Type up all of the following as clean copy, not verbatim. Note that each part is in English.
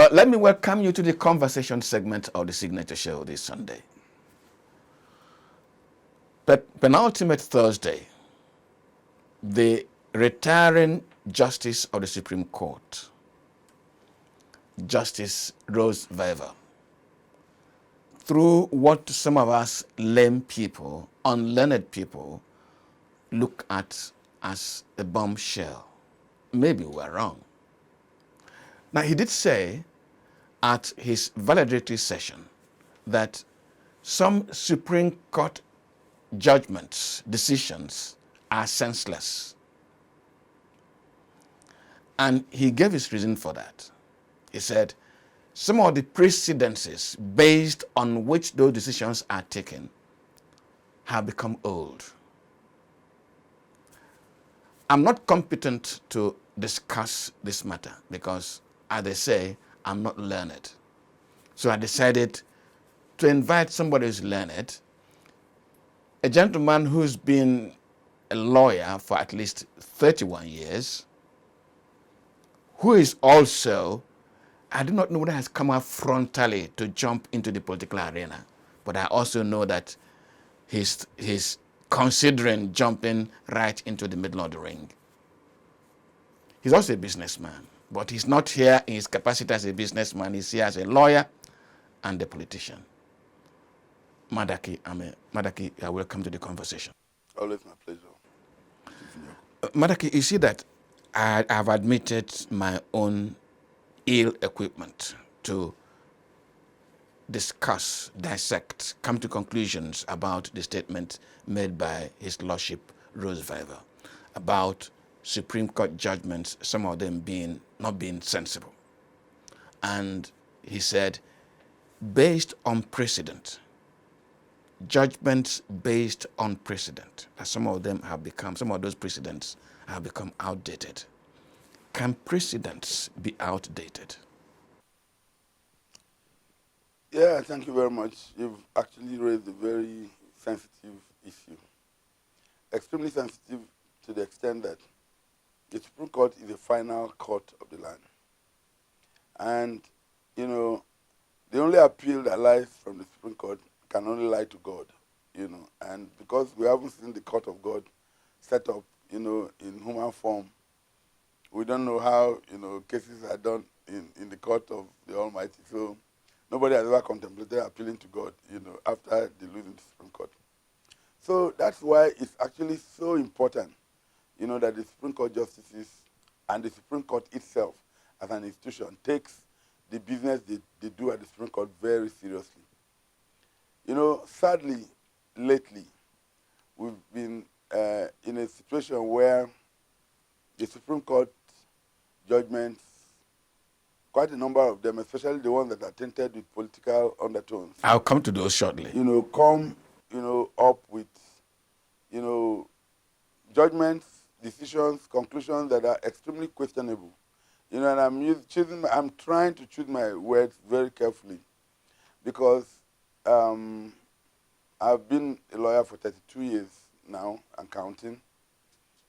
Well, let me welcome you to the conversation segment of the Signature Show this Sunday. Penultimate Thursday, the retiring Justice of the Supreme Court, Justice Rose Weber, through what some of us lame people, unlearned people, look at as a bombshell. Maybe we're wrong. Now, he did say at his valedictory session that some Supreme Court judgments, decisions are senseless. And he gave his reason for that. He said, some of the precedences based on which those decisions are taken have become old. I'm not competent to discuss this matter because, as they say, I'm not learned. So I decided to invite somebody who's learned, a gentleman who's been a lawyer for at least 31 years, who is also, I do not know whether has come out frontally to jump into the political arena, but I also know that he's considering jumping right into the middle of the ring. He's also a businessman, but he's not here in his capacity as a businessman. He's here as a lawyer and a politician. Madaki Ameh. Madaki, welcome to the conversation. Always my pleasure. Madaki, you see that I have admitted my own ill equipment to discuss, dissect, come to conclusions about the statement made by His Lordship Rose Weber about Supreme Court judgments, some of them not being sensible. And he said, based on precedent, judgments based on precedent, that some of those precedents have become outdated. Can precedents be outdated? Yeah, thank you very much. You've actually raised a very sensitive issue. Extremely sensitive to the extent that the Supreme Court is the final court of the land. And, the only appeal that lies from the Supreme Court can only lie to God, And because we haven't seen the court of God set up, in human form, we don't know how, cases are done in the court of the Almighty. So nobody has ever contemplated appealing to God, after the losing the Supreme Court. So that's why it's actually so important, that the Supreme Court justices and the Supreme Court itself as an institution takes the business they do at the Supreme Court very seriously. Sadly, lately, we've been in a situation where the Supreme Court judgments, quite a number of them, especially the ones that are tainted with political undertones. I'll come to those shortly. Come, up with, judgments, decisions, conclusions that are extremely questionable. And I'm trying to choose my words very carefully because I've been a lawyer for 32 years now and counting.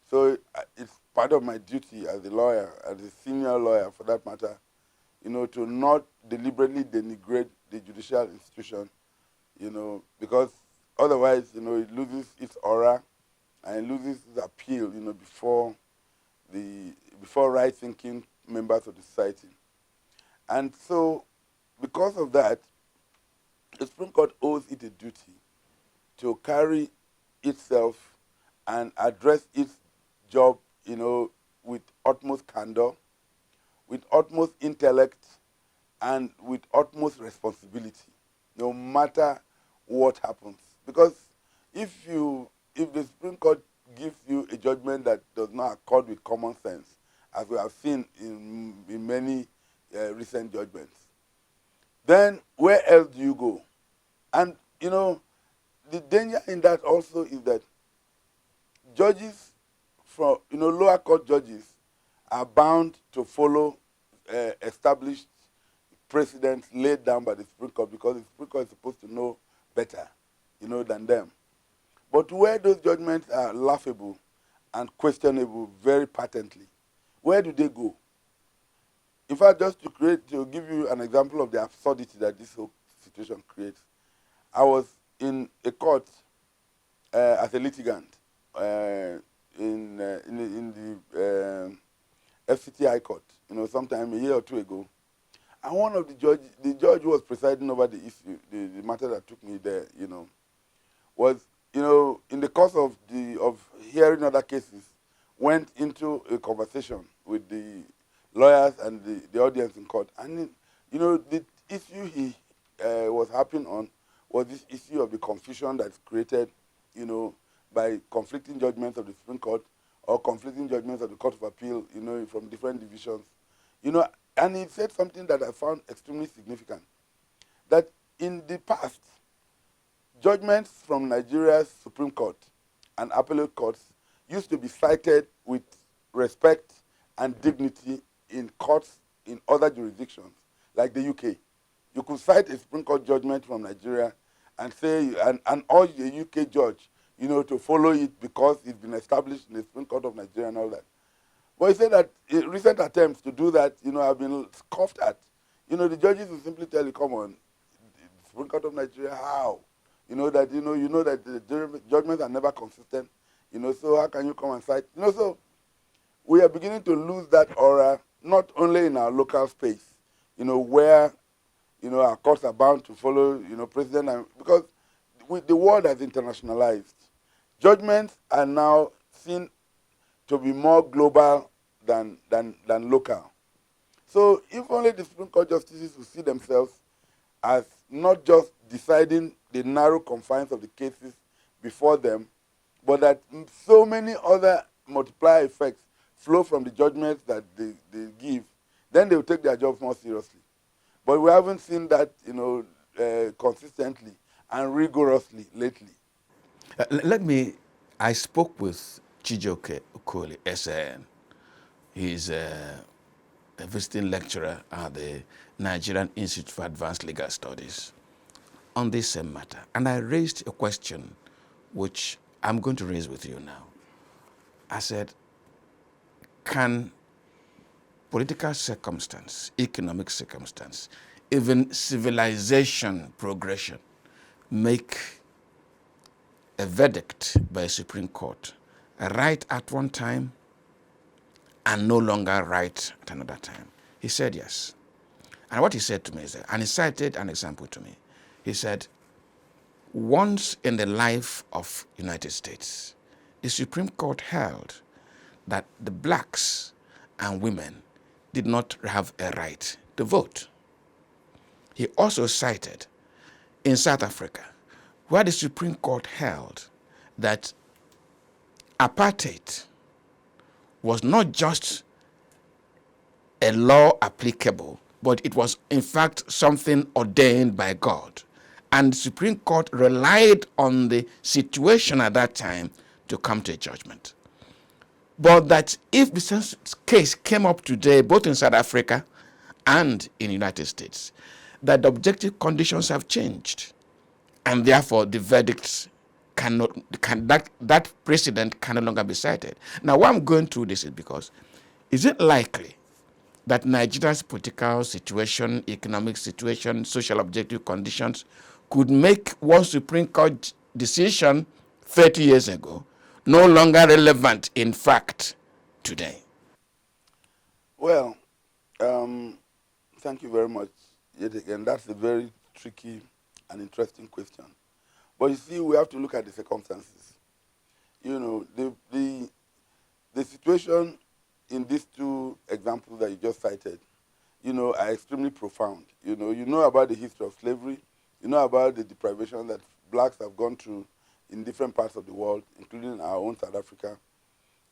So it's part of my duty as a lawyer, as a senior lawyer for that matter, to not deliberately denigrate the judicial institution, because otherwise, it loses its aura and it loses its appeal, before right-thinking members of the society. And so, because of that, the Supreme Court owes it a duty to carry itself and address its job, with utmost candor, with utmost intellect, and with utmost responsibility, no matter what happens. Because if the Supreme Court gives you a judgment that does not accord with common sense, as we have seen in many recent judgments, then where else do you go? And, the danger in that also is that judges from, lower court judges are bound to follow established precedents laid down by the Supreme Court because the Supreme Court is supposed to know better, than them. But where those judgments are laughable and questionable very patently, where do they go? In fact, just to give you an example of the absurdity that this whole situation creates, I was in a court as a litigant in the FCT Court, sometime a year or two ago. And one of the judge who was presiding over the issue, the matter that took me there, was, in the course of hearing other cases, went into a conversation with the lawyers and the audience in court. And, the issue he was harping on was this issue of the confusion that's created, by conflicting judgments of the Supreme Court or conflicting judgments of the Court of Appeal, from different divisions. And he said something that I found extremely significant, that in the past, judgments from Nigeria's Supreme Court and appellate courts used to be cited with respect and dignity in courts in other jurisdictions, like the UK. You could cite a Supreme Court judgment from Nigeria and say, and urge the UK judge, to follow it because it's been established in the Supreme Court of Nigeria and all that. But he said that recent attempts to do that, have been scoffed at. The judges will simply tell you, come on, the Supreme Court of Nigeria, how? That the judgments are never consistent. So how can you come and cite? So we are beginning to lose that aura, not only in our local space, where, our courts are bound to follow, president, because the world has internationalized. Judgments are now seen to be more global than local. So if only the Supreme Court justices will see themselves as not just deciding the narrow confines of the cases before them, but that so many other multiplier effects flow from the judgments that they give, then they will take their jobs more seriously. But we haven't seen that, consistently and rigorously lately. I spoke with Chijoke Okoli, SAN. He's a visiting lecturer at the Nigerian Institute for Advanced Legal Studies on this same matter. And I raised a question which I'm going to raise with you now. I said, can political circumstance, economic circumstance, even civilization progression make a verdict by a Supreme Court right at one time and no longer right at another time? He said yes. And what he said to me is that, and he cited an example to me. He said, once in the life of United States, the Supreme Court held that the blacks and women did not have a right to vote. He also cited in South Africa, where the Supreme Court held that apartheid was not just a law applicable, but it was in fact something ordained by God. And the Supreme Court relied on the situation at that time to come to a judgment. But that if the case came up today, both in South Africa and in the United States, that the objective conditions have changed. And therefore, the verdicts that precedent can no longer be cited. Now, why I'm going through this is because, is it likely that Nigeria's political situation, economic situation, social objective conditions could make one Supreme Court decision 30 years ago no longer relevant in fact today? Well, thank you very much yet again. That's a very tricky and interesting question. But you see, we have to look at the circumstances. The situation in these two examples that you just cited, are extremely profound. You know about the history of slavery. You know about the deprivation that blacks have gone through in different parts of the world, including our own South Africa.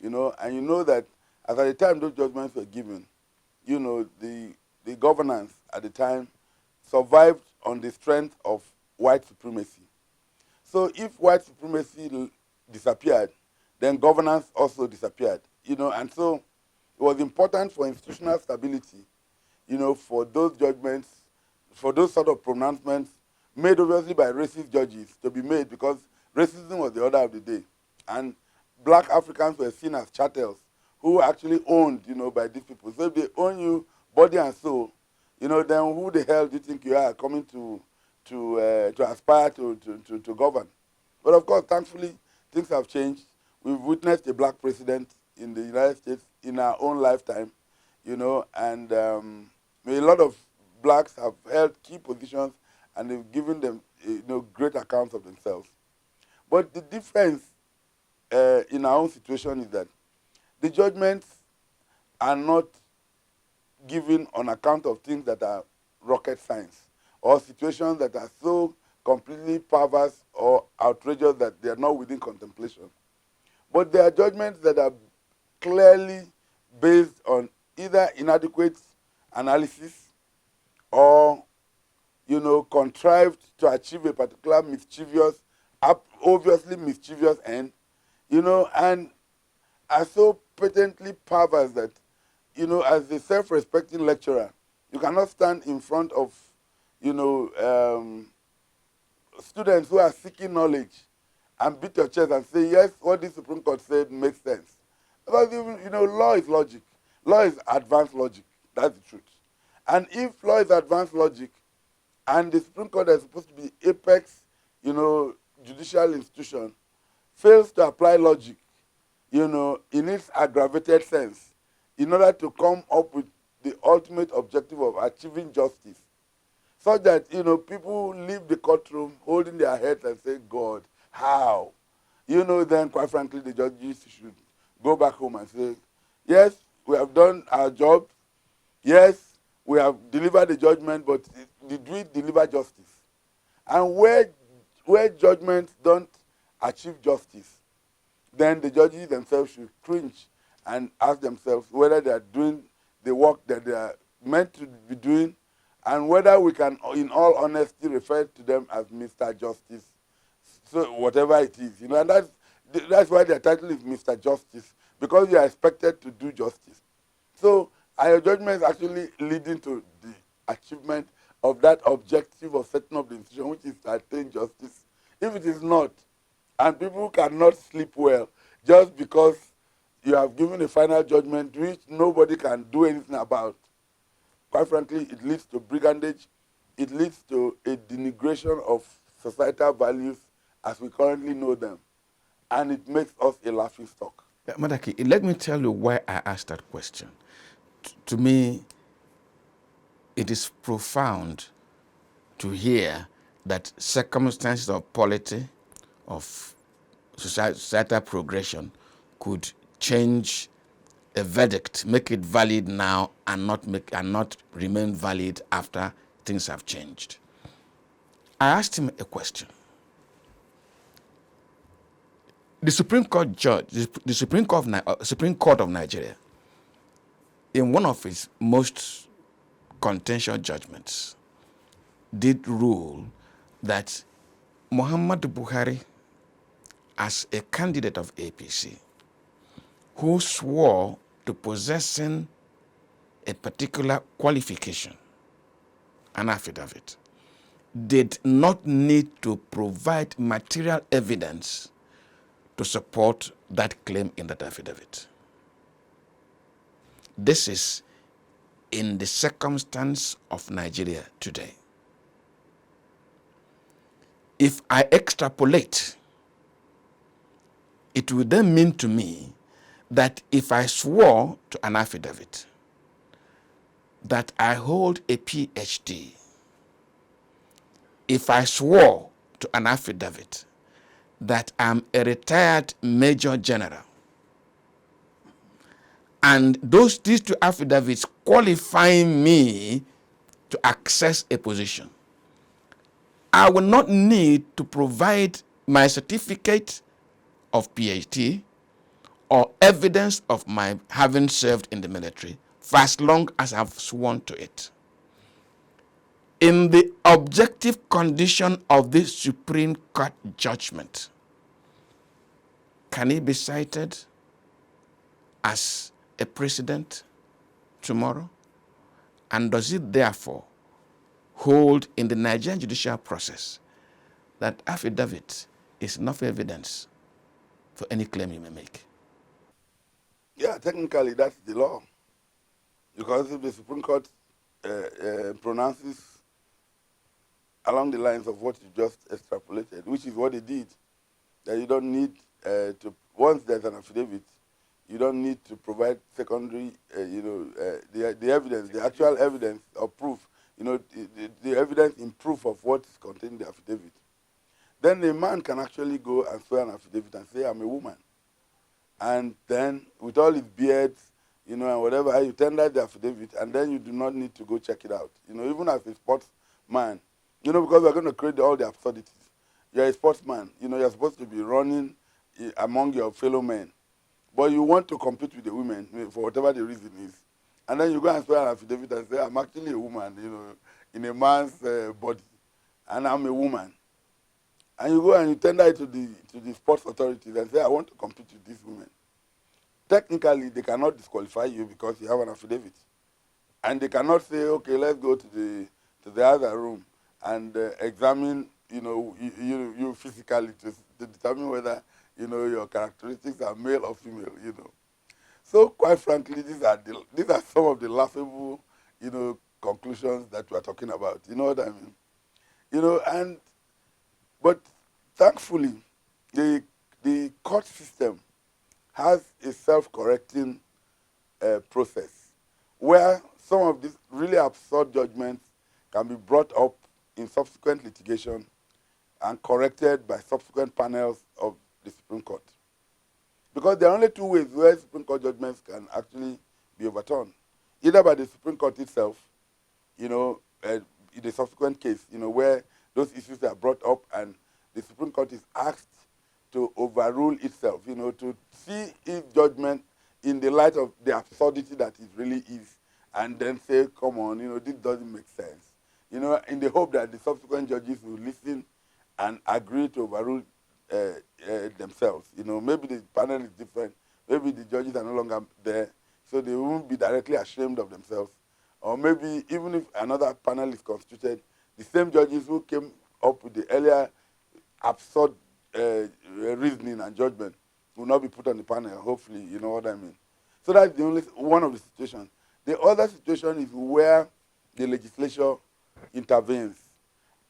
And you know that as at the time those judgments were given, the governance at the time survived on the strength of white supremacy. So if white supremacy disappeared, then governance also disappeared. And so it was important for institutional stability, for those judgments, for those sort of pronouncements made obviously by racist judges to be made, because racism was the order of the day. And black Africans were seen as chattels who were actually owned, by these people. So if they own you body and soul, then who the hell do you think you are coming to aspire to govern? But of course, thankfully, things have changed. We've witnessed a black president in the United States in our own lifetime, and a lot of blacks have held key positions and they've given them, great accounts of themselves. But the difference in our own situation is that the judgments are not given on account of things that are rocket science or situations that are so completely perverse or outrageous that they are not within contemplation. But there are judgments that are clearly based on either inadequate analysis or, contrived to achieve a particular mischievous, obviously mischievous end, and are so patently perverse that, as a self-respecting lecturer, you cannot stand in front of, students who are seeking knowledge and beat your chest and say, yes, what the Supreme Court said makes sense. Because, law is logic. Law is advanced logic. That's the truth. And if law is advanced logic and the Supreme Court is supposed to be apex, judicial institution, fails to apply logic, in its aggravated sense, in order to come up with the ultimate objective of achieving justice, such that, people leave the courtroom holding their heads and say, God, how? Then quite frankly, the judges should go back home and say, yes, we have done our job. Yes, we have delivered the judgment, but did we deliver justice? And where judgments don't achieve justice, then the judges themselves should cringe and ask themselves whether they are doing the work that they are meant to be doing, and whether we can, in all honesty, refer to them as Mr. Justice. So whatever it is, and that's why their title is Mr. Justice, because you are expected to do justice. So our judgment is actually leading to the achievement of that objective of setting up the institution, which is to attain justice. If it is not, and people cannot sleep well just because you have given a final judgment which nobody can do anything about, quite frankly, it leads to brigandage. It leads to a denigration of societal values as we currently know them. And it makes us a laughing stock. Madaki, let me tell you why I asked that question. To me, it is profound to hear that circumstances of polity, of societal progression, could change a verdict, make it valid now, and not remain valid after things have changed. I asked him a question. The Supreme Court judge, the Supreme Court of Nigeria, in one of its most contentious judgments, did rule that Muhammadu Buhari, as a candidate of APC, who swore to possessing a particular qualification, an affidavit, did not need to provide material evidence to support that claim in that affidavit. This is in the circumstance of Nigeria today. If I extrapolate, it would then mean to me that if I swore to an affidavit that I hold a PhD, if I swore to an affidavit that I'm a retired Major General, and these two affidavits qualifying me to access a position, I will not need to provide my certificate of PhD or evidence of my having served in the military for as long as I've sworn to it. In the objective condition of this Supreme Court judgment, can he be cited as a precedent tomorrow? And does it therefore hold in the Nigerian judicial process that affidavit is enough evidence for any claim you may make? Yeah, technically that's the law. Because if the Supreme Court pronounces along the lines of what you just extrapolated, which is what they did, that you don't need once there's an affidavit, you don't need to provide secondary, the evidence, the actual evidence or proof, the evidence in proof of what is contained in the affidavit. Then the man can actually go and swear an affidavit and say, I'm a woman. And then with all his beards, and whatever, you tender the affidavit, and then you do not need to go check it out. Even as a sportsman, because we're going to create all the absurdities. You're a sportsman, you're supposed to be running among your fellow men. But you want to compete with the women for whatever the reason is. And then you go and swear an affidavit and say, I'm actually a woman, in a man's body. And I'm a woman. And you go and you tender it to the sports authorities and say, I want to compete with these women. Technically, they cannot disqualify you because you have an affidavit. And they cannot say, okay, let's go to the other room and examine, you physically to determine whether, your characteristics are male or female, So quite frankly, these are some of the laughable, conclusions that we are talking about. You know what I mean? But thankfully, the court system has a self-correcting process where some of these really absurd judgments can be brought up in subsequent litigation and corrected by subsequent panels of the Supreme Court. Because there are only two ways where Supreme Court judgments can actually be overturned. Either by the Supreme Court itself, in a subsequent case, where those issues are brought up and the Supreme Court is asked to overrule itself, to see its judgment in the light of the absurdity that it really is, and then say, come on, this doesn't make sense. In the hope that the subsequent judges will listen and agree to overrule themselves. Maybe the panel is different, maybe the judges are no longer there, so they won't be directly ashamed of themselves. Or maybe even if another panel is constituted, the same judges who came up with the earlier absurd reasoning and judgment will not be put on the panel, hopefully, you know what I mean. So that's the only one of the situations. The other situation is where the legislature intervenes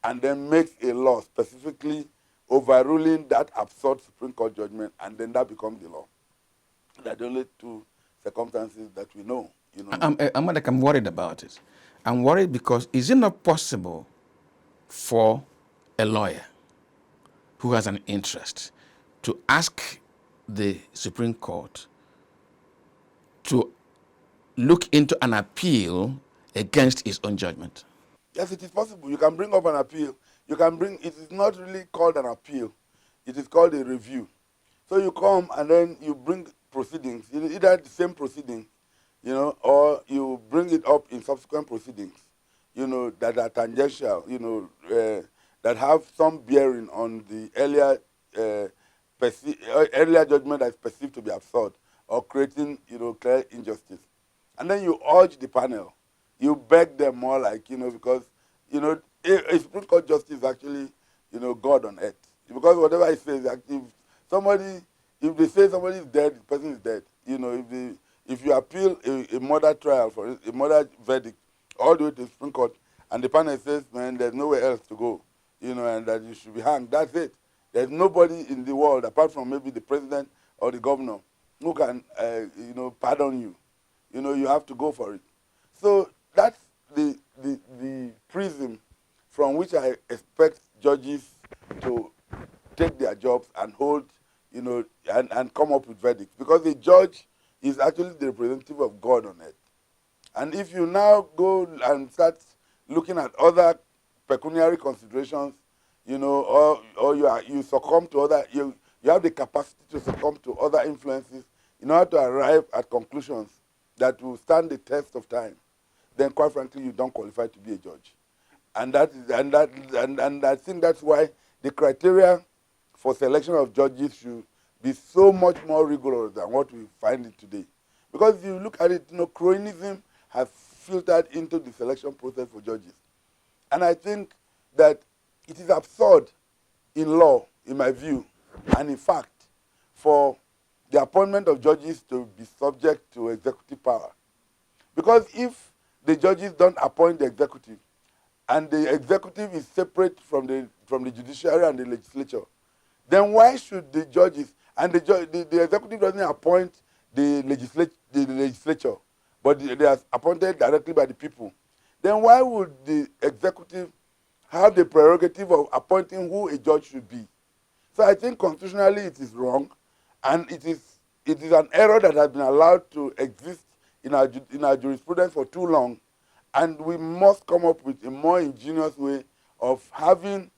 and then makes a law specifically overruling that absurd Supreme Court judgment, and then that becomes the law. There are the only two circumstances that we know. I'm worried about it. I'm worried because is it not possible for a lawyer who has an interest to ask the Supreme Court to look into an appeal against his own judgment? Yes, it is possible. You can bring up an appeal. It is not really called an appeal. It is called a review. So you come and then you bring proceedings, either the same proceeding, or you bring it up in subsequent proceedings, that are tangential, that have some bearing on the earlier judgment that is perceived to be absurd or creating, clear injustice. And then you urge the panel. You beg them more like, because, a Supreme Court justice is actually, God on earth. Because whatever he says, if they say somebody is dead, the person is dead. If you appeal a murder trial, for a murder verdict, all the way to the Supreme Court, and the panel says, man, there's nowhere else to go, and that you should be hanged, that's it. There's nobody in the world, apart from maybe the president or the governor, who can, pardon you. You have to go for it. So that's the prism from which I expect judges to take their jobs and hold, and come up with verdicts. Because the judge is actually the representative of God on earth. And if you now go and start looking at other pecuniary considerations, or you succumb to other, you have the capacity to succumb to other influences in order to arrive at conclusions that will stand the test of time, then quite frankly, you don't qualify to be a judge. And I think that's why the criteria for selection of judges should be so much more rigorous than what we find it today. Because if you look at it, cronyism has filtered into the selection process for judges. And I think that it is absurd in law, in my view, and in fact, for the appointment of judges to be subject to executive power. Because if the judges don't appoint the executive, and the executive is separate from the judiciary and the legislature, then why should the judges and the executive doesn't appoint the legislature, but they are appointed directly by the people? Then why would the executive have the prerogative of appointing who a judge should be? So I think constitutionally it is wrong, and it is an error that has been allowed to exist in our jurisprudence for too long, and we must come up with a more ingenious way of having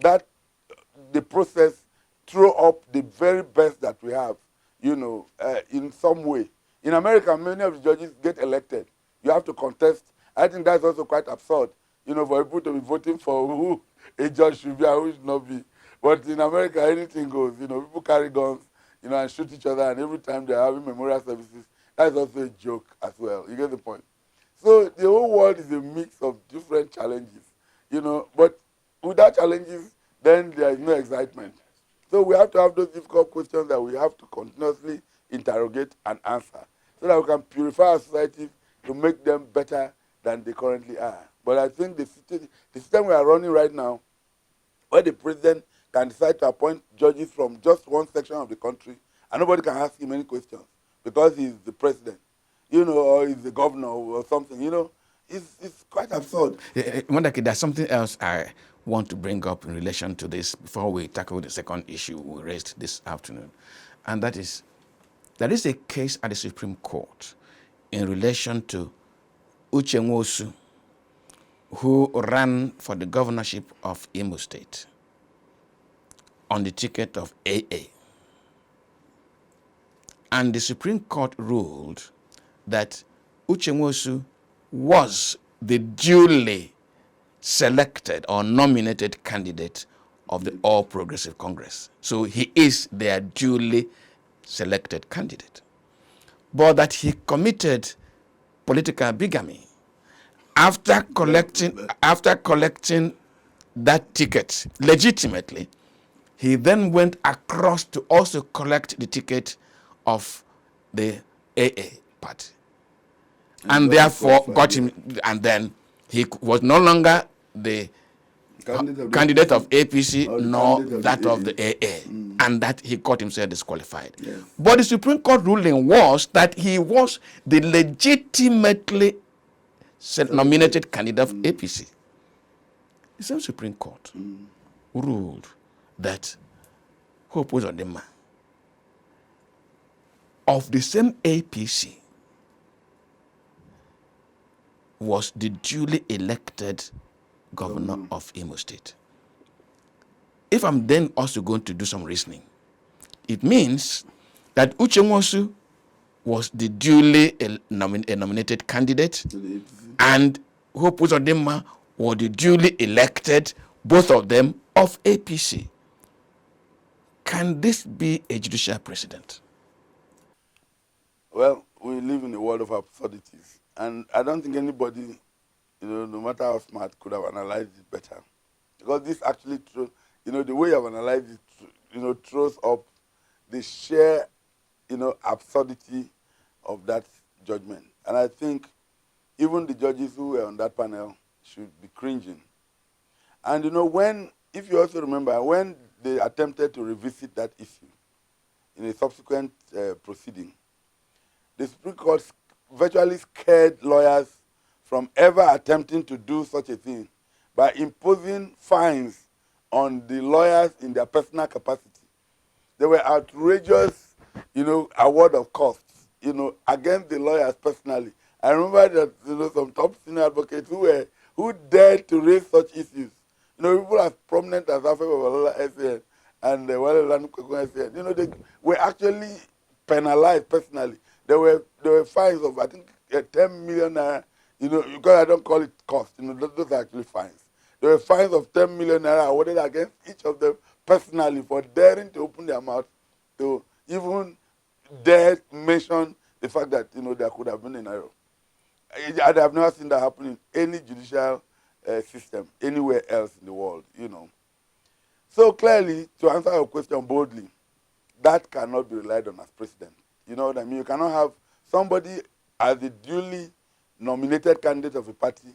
the process throw up the very best that we have, in some way. In America, many of the judges get elected. You have to contest. I think that's also quite absurd, for people to be voting for who a judge should be and who should not be. But in America, anything goes. People carry guns, and shoot each other, and every time they're having memorial services, that's also a joke as well. You get the point? So the whole world is a mix of different challenges, but without challenges, then there is no excitement. So we have to have those difficult questions that we have to continuously interrogate and answer, so that we can purify our society to make them better than they currently are. But I think the system we are running right now, where the president can decide to appoint judges from just one section of the country, and nobody can ask him any questions because he's the president, or he's the governor or something, it's quite absurd. Madaki, there's something else I want to bring up in relation to this before we tackle the second issue we raised this afternoon. And that is, there is a case at the Supreme Court in relation to Uche Nwosu, who ran for the governorship of Imo State on the ticket of AA. And the Supreme Court ruled that Uche Nwosu was the duly selected or nominated candidate of the All Progressive Congress. So he is their duly selected candidate. But that he committed political bigamy after collecting that ticket legitimately. He then went across to also collect the ticket of the AA party. And therefore got him, and then he was no longer the candidate of APC nor that of the AA, and that he got himself disqualified. Yes. But the Supreme Court ruling was that he was the legitimately nominated candidate of APC. The same Supreme Court ruled that Hope Uzodinma of the same APC was the duly elected governor of Imo State. If I'm then also going to do some reasoning, it means that Uche Nwosu was the duly nominated candidate, and Hope Uzodinma was the duly elected, both of them of APC. Can this be a judicial precedent? Well, we live in a world of absurdities, and I don't think anybody, no matter how smart, could have analyzed it better. Because this actually, the way you have analyzed it, throws up the sheer, absurdity of that judgment. And I think even the judges who were on that panel should be cringing. And, if you also remember, when they attempted to revisit that issue in a subsequent proceeding, the Supreme Court virtually scared lawyers from ever attempting to do such a thing by imposing fines on the lawyers in their personal capacity. There were outrageous, award of costs, against the lawyers personally. I remember that, some top senior advocates who dared to raise such issues. People as prominent as Affe Babalola SAN and Wale Lanukwekun SAN, they were actually penalized personally. There were fines of, I think, 10 million naira, because I don't call it cost, those are actually fines. There were fines of 10 million naira awarded against each of them personally for daring to open their mouth to even dare mention the fact that, there could have been an error. I have never seen that happen in any judicial system anywhere else in the world, So clearly, to answer your question boldly, that cannot be relied on as precedent. You know what I mean? You cannot have somebody as the duly nominated candidate of a party,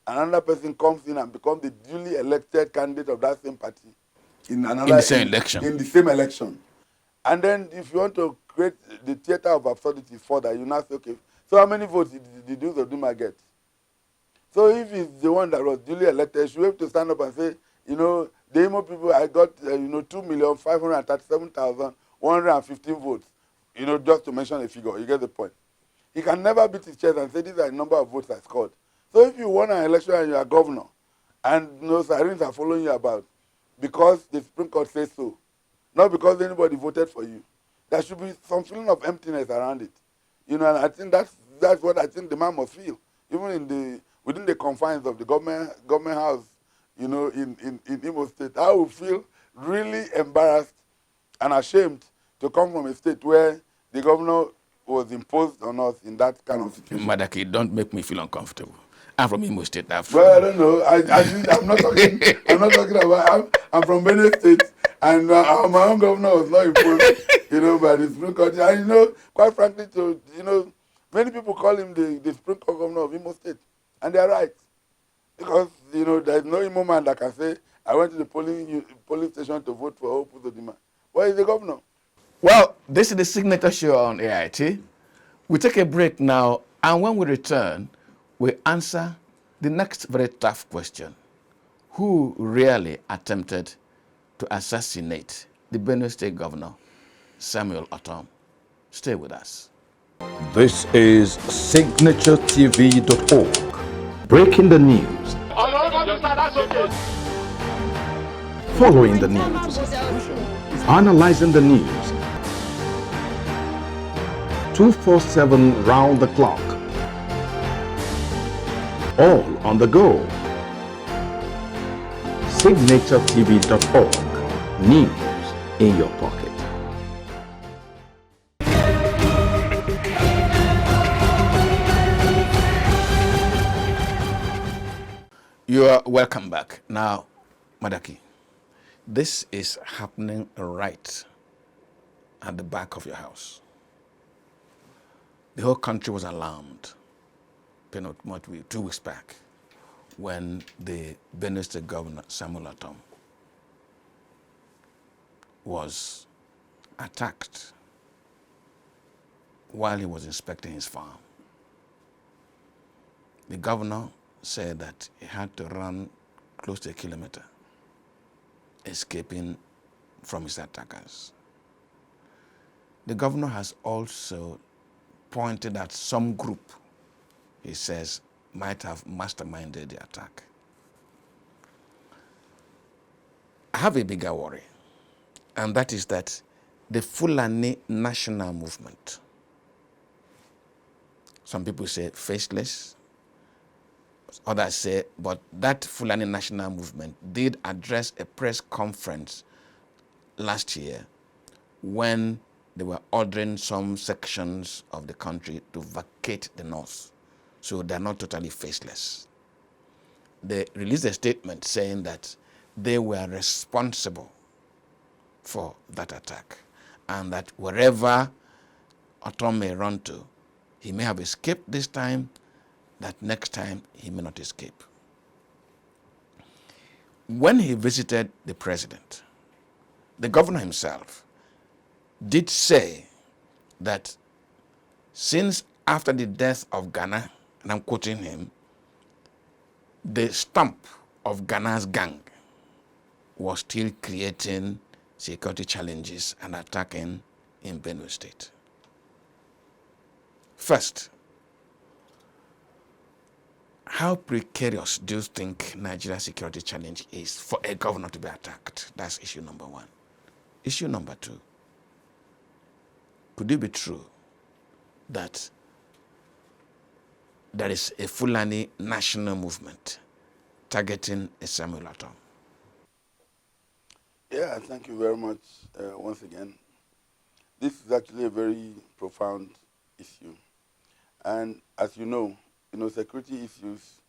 and another person comes in and becomes the duly elected candidate of that same party in the same election. in the same election. And then if you want to create the theater of absurdity further, you now say, okay, so how many votes did the Uzodinma get? So if he's the one that was duly elected, should have to stand up and say, you know, the Imo people, I got, 2,537,115 votes, just to mention a figure. You get the point. He can never beat his chest and say, these are the number of votes I scored. So if you won an election and you are governor, and sirens are following you about, because the Supreme Court says so, not because anybody voted for you, there should be some feeling of emptiness around it. And I think that's what I think the man must feel, even within the confines of the government house, in Imo State. I would feel really embarrassed and ashamed to come from a state where the governor was imposed on us in that kind of situation. Madaki, don't make me feel uncomfortable. I'm from Imo State. Well, I don't know. I'm not talking. I'm not talking about. I'm from Benin State, and my own governor was not imposed, by the Supreme Court. And quite frankly, many people call him the Supreme Court governor of Imo State, and they are right, because there's no Imo man that can say I went to the polling station to vote for Uzodinma. Well, he's the governor. Well, this is the Signature Show on AIT. We take a break now, and when we return, we answer the next very tough question. Who really attempted to assassinate the Benue State Governor, Samuel Ortom? Stay with us. This is SignatureTV.org. Breaking the news. Following the news. Analyzing the news. 247 round the clock. All on the go. SignatureTV.org. News in your pocket. You are welcome back. Now, Madaki, this is happening right at the back of your house. The whole country was alarmed 2 weeks back when the Benue State Governor, Samuel Ortom, was attacked while he was inspecting his farm. The governor said that he had to run close to 1 kilometer, escaping from his attackers. The governor has also pointed at some group, he says, might have masterminded the attack. I have a bigger worry, and that is that the Fulani national movement, some people say faceless, others say, but that Fulani national movement did address a press conference last year when they were ordering some sections of the country to vacate the north. So they're not totally faceless. They released a statement saying that they were responsible for that attack, and that wherever Ortom may run to, he may have escaped this time, that next time he may not escape. When he visited the president, the governor himself did say that since after the death of Ghana, and I'm quoting him, the stump of Ghana's gang was still creating security challenges and attacking in Benue State. First, how precarious do you think Nigeria's security challenge is for a governor to be attacked? That's issue number one. Issue number two, could it be true that there is a Fulani national movement targeting a Samuel Ortom? Yeah, thank you very much once again. This is actually a very profound issue. And as you know, security issues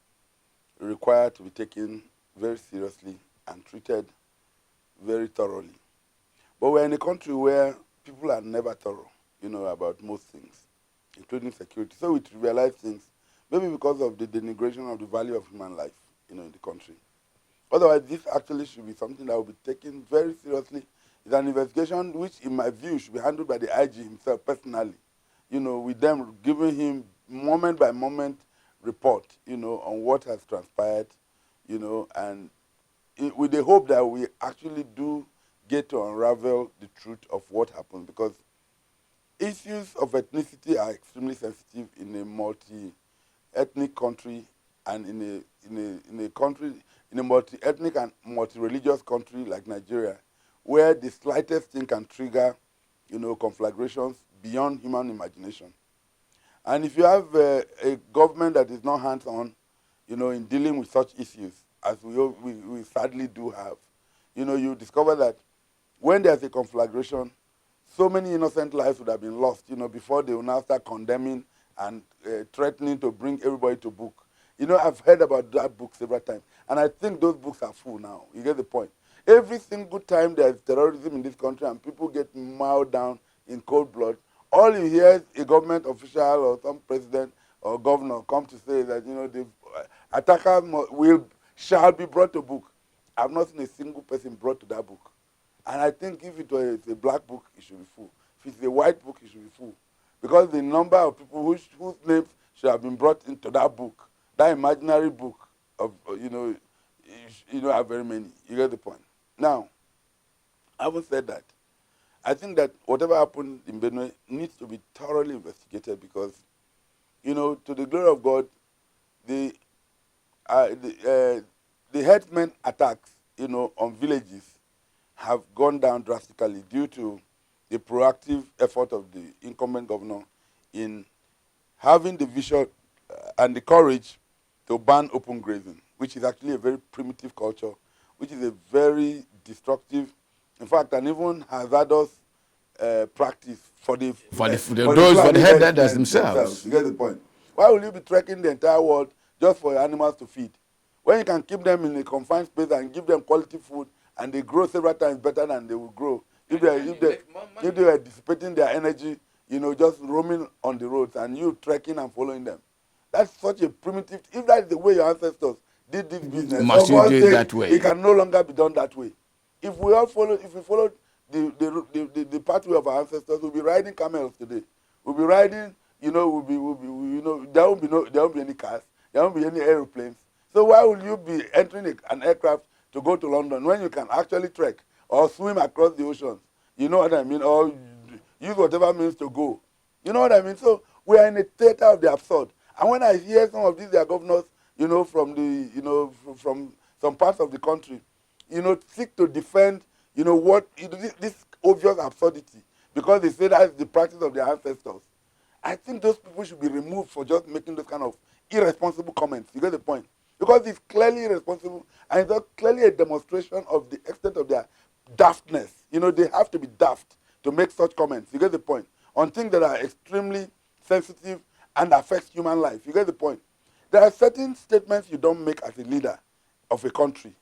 require to be taken very seriously and treated very thoroughly. But we're in a country where people are never thorough, about most things, including security. So we trivialize things maybe because of the denigration of the value of human life, in the country. Otherwise, this actually should be something that will be taken very seriously. It's an investigation which, in my view, should be handled by the IG himself personally, with them giving him moment by moment report, on what has transpired, and with the hope that we actually do get to unravel the truth of what happened, because issues of ethnicity are extremely sensitive in a multi-ethnic country, and in a country, in a multi-ethnic and multi-religious country like Nigeria, where the slightest thing can trigger, conflagrations beyond human imagination. And if you have a government that is not hands-on, in dealing with such issues, as we sadly do have, you discover that when there's a conflagration, so many innocent lives would have been lost, before they will now start condemning and threatening to bring everybody to book. I've heard about that book several times, and I think those books are full now. You get the point? Every single time there's terrorism in this country and people get mowed down in cold blood, all you hear is a government official or some president or governor come to say that, the attacker shall be brought to book. I've not seen a single person brought to that book. And I think if it was a black book, it should be full. If it's a white book, it should be full. Because the number of people whose names should have been brought into that book, that imaginary book of, are very many. You get the point. Now, having said that, I think that whatever happened in Benue needs to be thoroughly investigated, because, to the glory of God, the herdsmen attacks, on villages have gone down drastically due to the proactive effort of the incumbent governor in having the vision and the courage to ban open grazing, which is actually a very primitive culture, which is a very destructive, in fact, and even hazardous practice for those herders themselves. You get the point? Why will you be trekking the entire world just for your animals to feed, when you can keep them in a confined space and give them quality food, and they grow several times better than they will grow if they are dissipating their energy, just roaming on the roads and you trekking and following them? That's such a primitive. If that's the way your ancestors did this business, must you do it that way? It can no longer be done that way. If we follow the pathway of our ancestors, we'll be riding camels today. We'll be riding, there won't be any cars, there won't be any aeroplanes. So why will you be entering an aircraft to go to London when you can actually trek or swim across the oceans? You know what I mean? Or use whatever means to go. You know what I mean? So we are in a theater of the absurd. And when I hear some of these their governors, from some parts of the country, seek to defend, this obvious absurdity, because they say that's the practice of their ancestors. I think those people should be removed for just making those kind of irresponsible comments. You get the point? Because it's clearly irresponsible, and it's clearly a demonstration of the extent of their daftness. They have to be daft to make such comments. You get the point? On things that are extremely sensitive and affect human life. You get the point? There are certain statements you don't make as a leader of a country.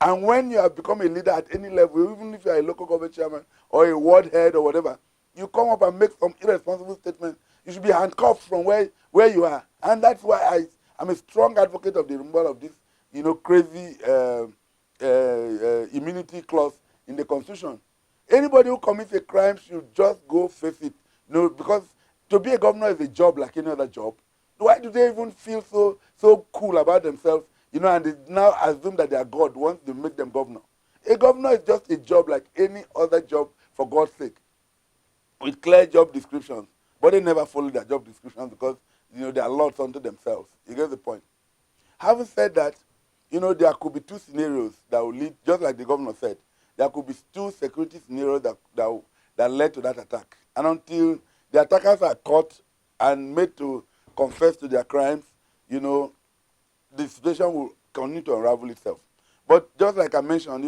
And when you have become a leader at any level, even if you are a local government chairman or a ward head or whatever, you come up and make some irresponsible statements, you should be handcuffed from where you are. And that's why I'm a strong advocate of the removal of this, crazy immunity clause in the Constitution. Anybody who commits a crime should just go face it. Because to be a governor is a job like any other job. Why do they even feel so cool about themselves, and they now assume that they are God once they make them governor? A governor is just a job like any other job, for God's sake, with clear job descriptions. But they never follow their job descriptions because, they are lords unto themselves. You get the point? Having said that, there could be two scenarios that will lead, just like the governor said, there could be two security scenarios that led to that attack. And until the attackers are caught and made to confess to their crimes, the situation will continue to unravel itself. But just like I mentioned,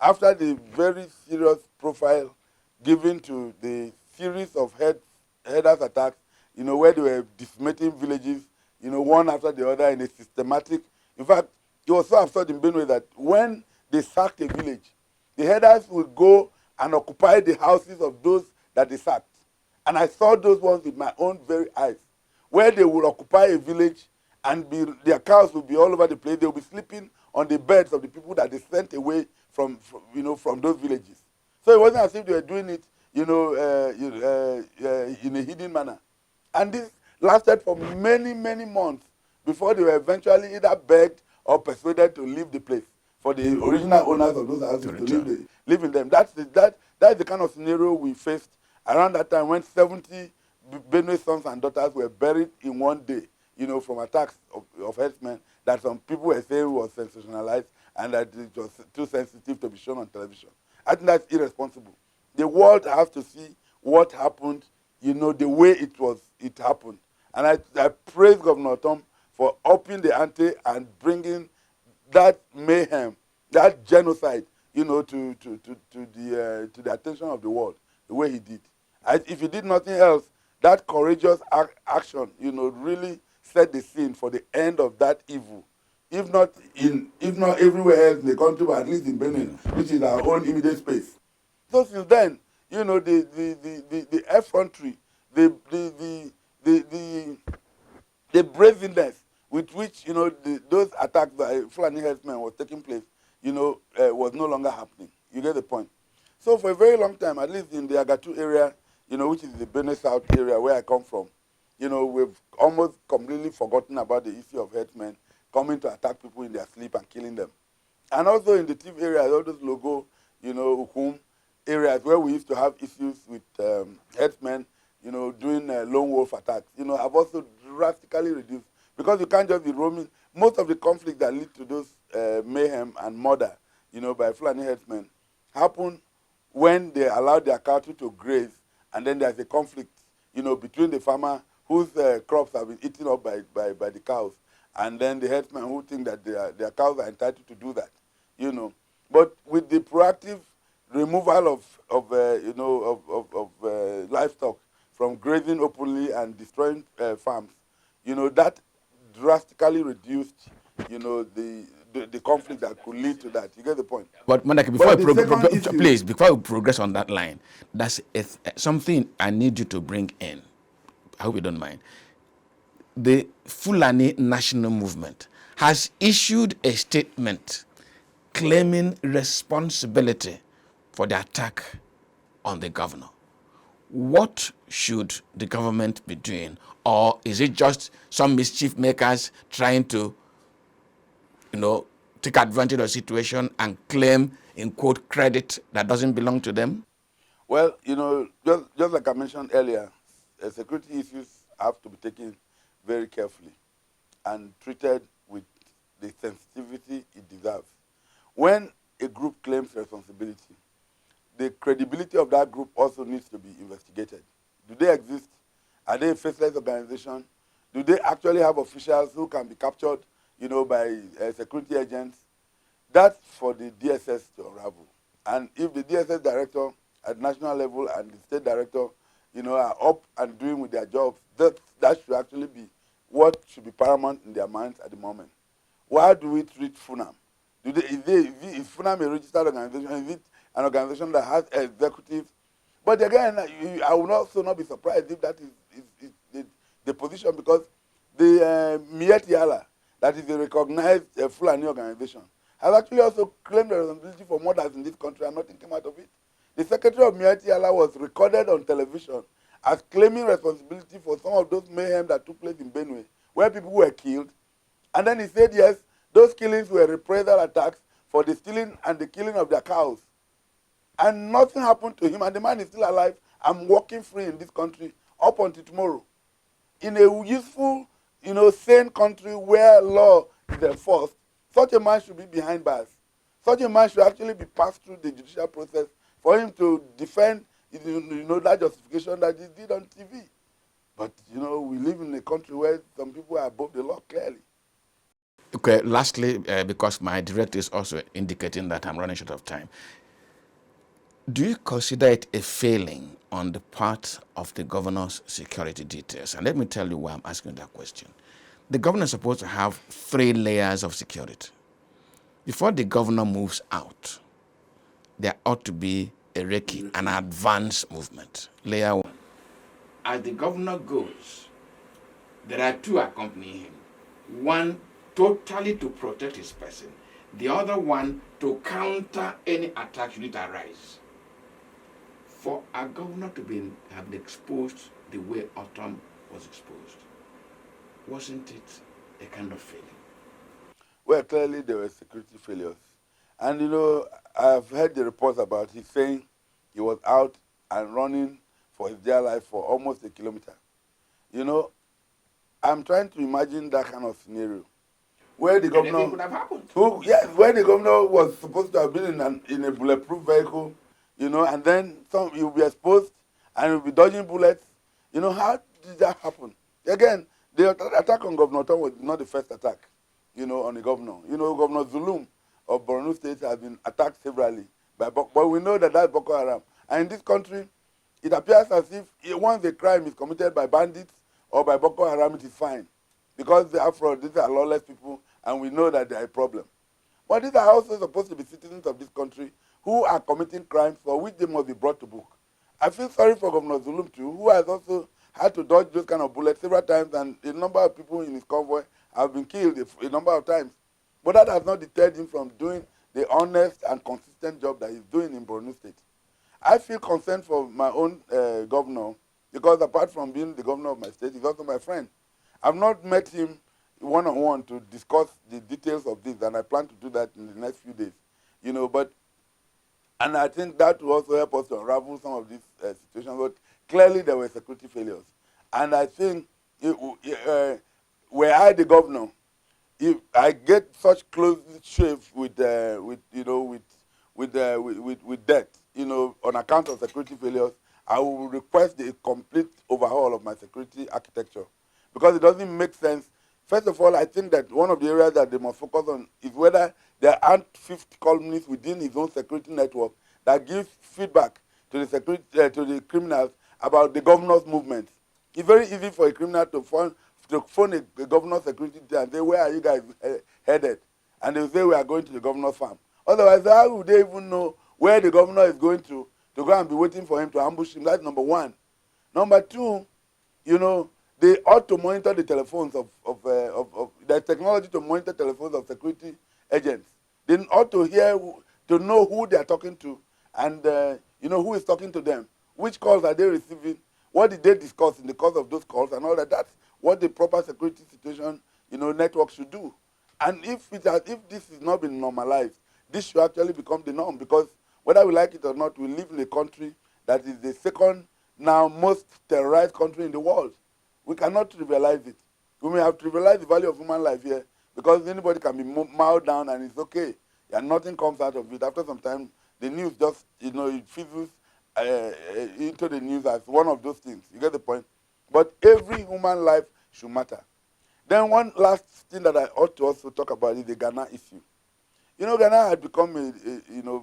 after the very serious profile given to the series of headers attacks, where they were decimating villages, one after the other in a systematic. In fact, it was so absurd in Benue that when they sacked a village, the headers would go and occupy the houses of those that they sacked. And I saw those ones with my own very eyes, where they would occupy a village and their cows will be all over the place. They'll be sleeping on the beds of the people that they sent away from those villages. So it wasn't as if they were doing it, in a hidden manner. And this lasted for many, many months before they were eventually either begged or persuaded to leave the place for the original owners of those houses to live in them. That's the kind of scenario we faced around that time when 70 Benue sons and daughters were buried in one day, from attacks of herdsmen that some people were saying was sensationalized and that it was too sensitive to be shown on television. I think that's irresponsible. The world has to see what happened, the way it happened. And I praise Governor Ortom for upping the ante and bringing that mayhem, that genocide, to the attention of the world, the way he did. If he did nothing else, that courageous action, really set the scene for the end of that evil. If not everywhere else in the country, but at least in Benin, which is our own immediate space. So since then, the effrontery, the brazenness with which those attacks by Fulani herdsmen was taking place, was no longer happening. You get the point. So for a very long time, at least in the Agatu area, which is the Benin South area where I come from, we've almost completely forgotten about the issue of herdsmen coming to attack people in their sleep and killing them. And also in the Tiv area, all those Logo, Ukum areas where we used to have issues with herdsmen, doing lone wolf attacks, have also drastically reduced because you can't just be roaming. Most of the conflicts that lead to those mayhem and murder, by Fulani herdsmen happen when they allow their cattle to graze, and then there's a conflict, between the farmer whose crops have been eaten up by the cows, and then the herdsmen who think that their cows are entitled to do that, But with the proactive removal of livestock from grazing openly and destroying farms, that drastically reduced, the conflict that could lead to that. You get the point? But Madaki, before we progress on that line, that's something I need you to bring in. I hope you don't mind. The Fulani National Movement has issued a statement claiming responsibility for the attack on the governor. What should the government be doing? Or is it just some mischief makers trying to, take advantage of the situation and claim, in quote, credit that doesn't belong to them? Well, just like I mentioned earlier, security issues have to be taken very carefully and treated with the sensitivity it deserves. When a group claims responsibility, the credibility of that group also needs to be investigated. Do they exist? Are they a faceless organization? Do they actually have officials who can be captured, by security agents? That's for the DSS to unravel. And if the DSS director at national level and the state director, are up and doing with their jobs, that should actually be what should be paramount in their minds at the moment. Why do we treat FUNAM? Is FUNAM a registered organization? Is it an organization that has executives? But again, I will also not be surprised if that is the position, because the Mietiala, that is a recognized Fulani organization, has actually also claimed the responsibility for murders in this country and nothing came out of it. The secretary of Mietiala was recorded on television as claiming responsibility for some of those mayhem that took place in Benue, where people were killed. And then he said, yes, those killings were reprisal attacks for the stealing and the killing of their cows. And nothing happened to him, and the man is still alive and walking free in this country up until tomorrow. In a useful, sane country where law is enforced, such a man should be behind bars. Such a man should actually be passed through the judicial process for him to defend, that justification that he did on TV. But, we live in a country where some people are above the law, clearly. Okay, lastly, because my director is also indicating that I'm running short of time, do you consider it a failing on the part of the governor's security details? And let me tell you why I'm asking that question. The governor is supposed to have 3 layers of security. Before the governor moves out, there ought to be a recce, an advance movement. Layer 1. As the governor goes, there are 2 accompanying him. One totally to protect his person, the other one to counter any attack should it arise. For a governor to have been exposed the way Ortom was exposed, wasn't it a kind of failure? Well, clearly there were security failures. And I've heard the reports about he saying he was out and running for his dear life for almost a kilometer. I'm trying to imagine that kind of scenario where the governor Anything could have happened. where the governor was supposed to have been in a bulletproof vehicle, and then you'll be exposed and you'll be dodging bullets. How did that happen? Again, the attack on Governor Ortom was not the first attack, on the governor. Governor Zulum of Borno State has been attacked severally but we know that that's Boko Haram. And in this country, it appears as if once a crime is committed by bandits or by Boko Haram, it is fine. Because after all, these are lawless people, and we know that they are a problem. But these are also supposed to be citizens of this country who are committing crimes for which they must be brought to book. I feel sorry for Governor Zulum too, who has also had to dodge those kind of bullets several times, and a number of people in his convoy have been killed a number of times. But that has not deterred him from doing the honest and consistent job that he's doing in Borno State. I feel concerned for my own governor, because apart from being the governor of my state, he's also my friend. I've not met him one-on-one to discuss the details of this, and I plan to do that in the next few days. And I think that will also help us to unravel some of these situations. But clearly there were security failures. And I think, were I the governor, if I get such close shave with death, on account of security failures, I will request a complete overhaul of my security architecture, because it doesn't make sense. First of all, I think that one of the areas that they must focus on is whether there aren't fifth columnists within his own security network that gives feedback to the criminals about the governor's movements. It's very easy for a criminal to phone a governor's security team and say, "Where are you guys headed?" And they will say, "We are going to the governor's farm." Otherwise, how would they even know where the governor is going to go and be waiting for him to ambush him? That's number one. Number two, they ought to monitor the telephones of the technology to monitor telephones of security agents. They ought to know who they are talking to, and who is talking to them. Which calls are they receiving? What did they discuss in the course of those calls and all that? That's what the proper security situation, network should do. And if this is not been normalized, this should actually become the norm, because whether we like it or not, we live in a country that is the second now most terrorized country in the world. We cannot trivialize it. We may have trivialized the value of human life here, because anybody can be mowed down and it's okay, and nothing comes out of it. After some time, the news just, it fizzles into the news as one of those things. You get the point? But every human life should matter. Then one last thing that I ought to also talk about is the Ghana issue. Ghana had become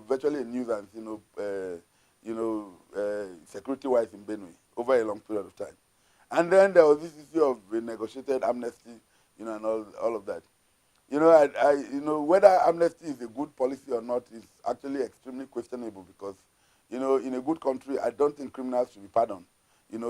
virtually a nuisance, security-wise in Benue over a long period of time. And then there was this issue of negotiated amnesty, and all of that. Whether amnesty is a good policy or not is actually extremely questionable, because, in a good country, I don't think criminals should be pardoned,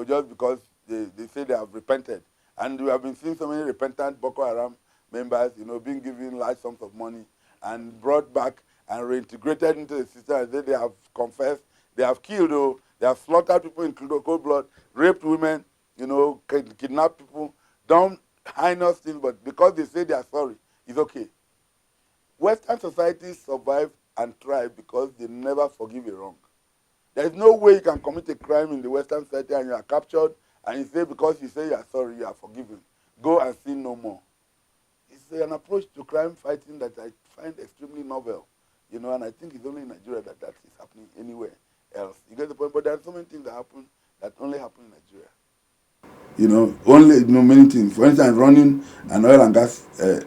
just because they say they have repented. And we have been seeing so many repentant Boko Haram members, being given large sums of money and brought back and reintegrated into the system, and they have confessed, they have killed, they have slaughtered people in cold blood, raped women, kidnapped people, done heinous things, but because they say they are sorry, it's okay. Western societies survive and thrive because they never forgive a wrong. There is no way you can commit a crime in the Western society and you are captured and you say, because you say you are sorry, you are forgiven. Go and sin no more. It's an approach to crime fighting that I find extremely novel, and I think it's only in Nigeria that is happening anywhere else. You get the point? But there are so many things that only happen in Nigeria. Many things. For instance, running an oil and gas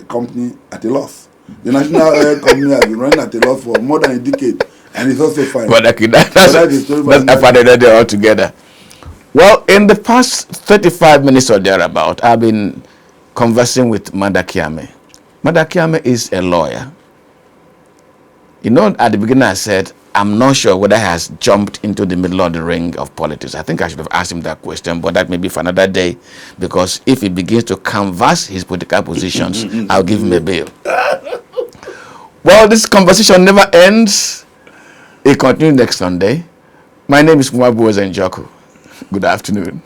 company at a loss. The national oil company has been running at a loss for more than a decade, and it's also fine. But that's another altogether. Well, in the past 35 minutes or thereabout, I've been conversing with Madaki Ameh. Madaki Ameh is a lawyer. At the beginning I said, I'm not sure whether he has jumped into the middle of the ring of politics. I think I should have asked him that question, but that may be for another day, because if he begins to canvass his political positions, I'll give him a bail. Well, this conversation never ends. It continues next Sunday. My name is Mwabu Njoku. Good afternoon.